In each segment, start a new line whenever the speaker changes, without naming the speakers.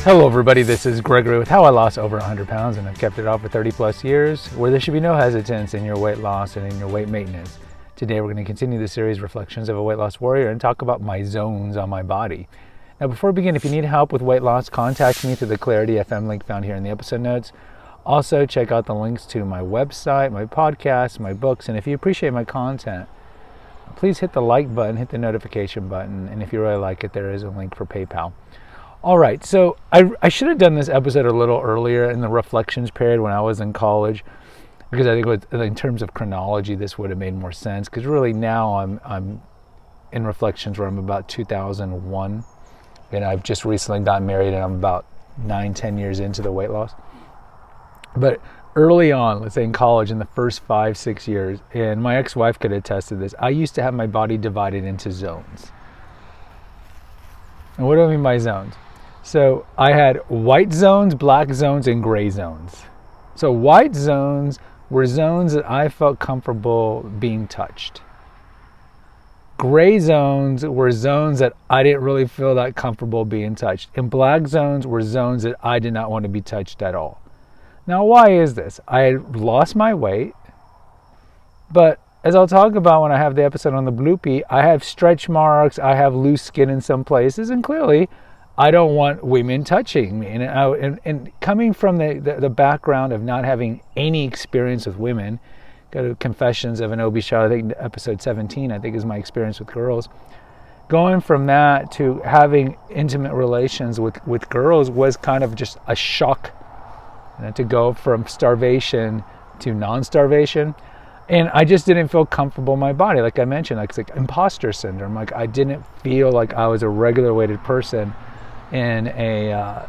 Hello everybody, this is Gregory with How I Lost Over 100 Pounds and I've kept it off for 30 plus years, where there should be no hesitance in your weight loss and in your weight maintenance. Today we're going to continue the series Reflections of a Weight Loss Warrior and talk about my zones on my body. Now before we begin, if you need help with weight loss, contact me through the Clarity FM link found here in the episode notes. Also check out the links to my website, my podcast, my books, and if you appreciate my content, please hit the like button, hit the notification button, and if you really like it, there is a link for PayPal. All right, so I should have done this episode a little earlier in the reflections period when I was in college, because I think in terms of chronology, this would have made more sense. Because really now I'm in reflections where I'm about 2001, and I've just recently gotten married, and I'm about 9-10 years into the weight loss. But early on, let's say in college, in the first 5-6 years, and my ex-wife could attest to this, I used to have my body divided into zones. And what do I mean by zones? So I had white zones, black zones, and gray zones. So white zones were zones that I felt comfortable being touched. Gray zones were zones that I didn't really feel that comfortable being touched. And black zones were zones that I did not want to be touched at all. Now, why is this? I had lost my weight, but as I'll talk about when I have the episode on the bloopy, I have stretch marks, I have loose skin in some places, and clearly I don't want women touching me. And coming from the background of not having any experience with women, go to Confessions of an Obese Child, I think episode 17, I think is my experience with girls. Going from that to having intimate relations with girls was kind of just a shock. And to go from starvation to non-starvation. And I just didn't feel comfortable in my body. Like I mentioned, like imposter syndrome. Like I didn't feel like I was a regular weighted person I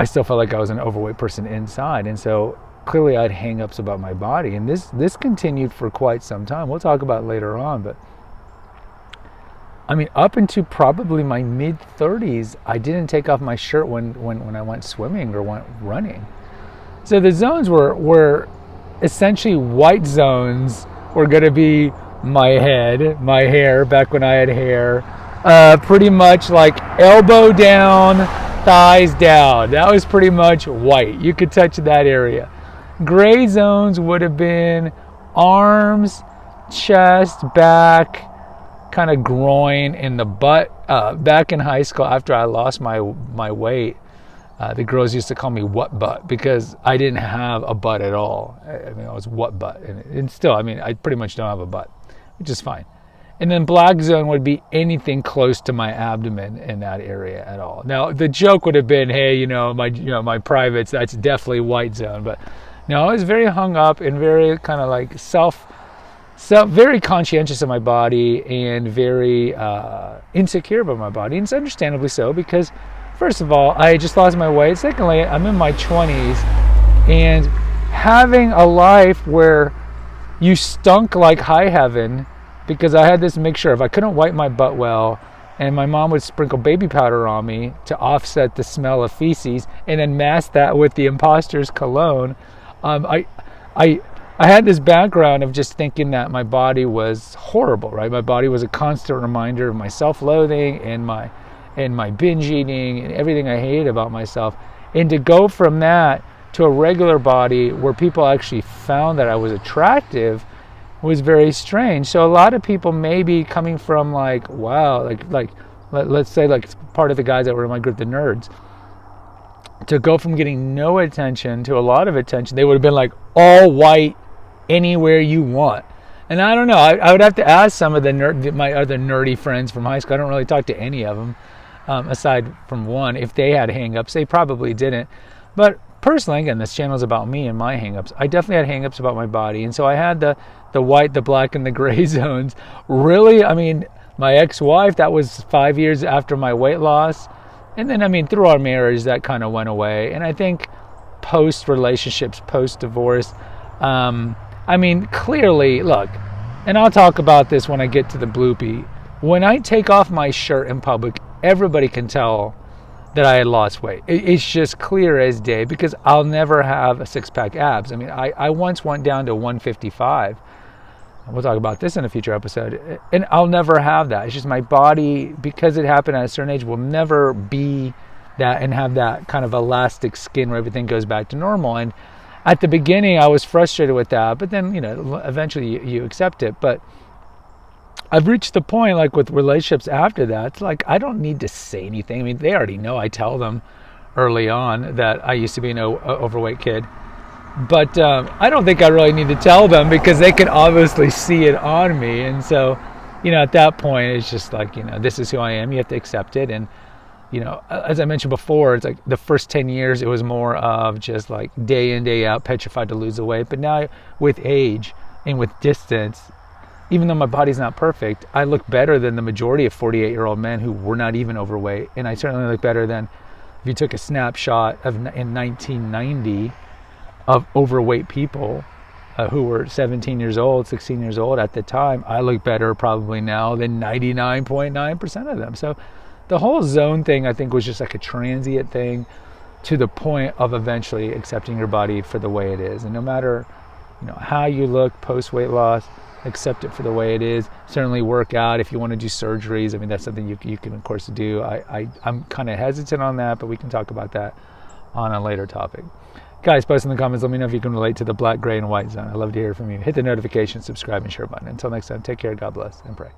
still felt like I was an overweight person inside. And so clearly I had hang-ups about my body. And this continued for quite some time. We'll talk about it later on. But I mean, up into probably my mid-30s, I didn't take off my shirt when I went swimming or went running. So the zones were essentially white zones were going to be my head, my hair, back when I had hair. Pretty much like elbow down, thighs down. That was pretty much white. You could touch that area. Gray zones would have been arms, chest, back, kind of groin, and the butt. Back in high school, after I lost my weight, the girls used to call me what butt, because I didn't have a butt at all. I mean, I was what butt. And still, I mean, I pretty much don't have a butt, which is fine. And then black zone would be anything close to my abdomen in that area at all. Now, the joke would have been, hey, my privates, that's definitely white zone. But no, I was very hung up and very kind of like very conscientious of my body and very insecure about my body. And it's understandably so, because first of all, I just lost my weight. Secondly, I'm in my 20s, and having a life where you stunk like high heaven, because I had this mixture of I couldn't wipe my butt well, and my mom would sprinkle baby powder on me to offset the smell of feces, and then mask that with the imposter's cologne. I had this background of just thinking that my body was horrible, right? My body was a constant reminder of my self-loathing and my binge eating and everything I hated about myself. And to go from that to a regular body where people actually found that I was attractive was very strange. So a lot of people maybe coming from like, wow, let's say like part of the guys that were in my group, the nerds, to go from getting no attention to a lot of attention, they would have been like all white anywhere you want. And I don't know, I would have to ask some of my other nerdy friends from high school. I don't really talk to any of them, aside from one. If they had hang-ups, they probably didn't. But personally, again, this channel is about me and my hang-ups. I definitely had hang-ups about my body. And so I had the white, the black, and the gray zones. Really, I mean, my ex-wife, that was 5 years after my weight loss. And then, I mean, through our marriage, that kind of went away. And I think post-relationships, post-divorce, I mean, clearly, look, and I'll talk about this when I get to the bloopy. When I take off my shirt in public, everybody can tell that I had lost weight. It's just clear as day, because I'll never have a six-pack abs. I mean, I once went down to 155. We'll talk about this in a future episode. And I'll never have that. It's just my body, because it happened at a certain age, will never be that and have that kind of elastic skin where everything goes back to normal. And at the beginning, I was frustrated with that, but then, eventually you accept it. But I've reached the point, like with relationships after that, it's like I don't need to say anything. I mean, they already know. I tell them early on that I used to be an overweight kid. But I don't think I really need to tell them because they can obviously see it on me. And so, at that point, it's just like, this is who I am. You have to accept it. And, as I mentioned before, it's like the first 10 years, it was more of just like day in, day out, petrified to lose the weight. But now with age and with distance, even though my body's not perfect, I look better than the majority of 48-year-old men who were not even overweight. And I certainly look better than if you took a snapshot in 1990 of overweight people who were 17 years old, 16 years old at the time. I look better probably now than 99.9% of them. So the whole zone thing, I think, was just like a transient thing to the point of eventually accepting your body for the way it is. And no matter, how you look post weight loss, accept it for the way it is. Certainly work out if you want to do surgeries. I mean, that's something you can, of course, do. I'm kind of hesitant on that, but we can talk about that on a later topic. Guys, post in the comments. Let me know if you can relate to the black, gray, and white zone. I'd love to hear from you. Hit the notification, subscribe, and share button. Until next time, take care, God bless, and pray.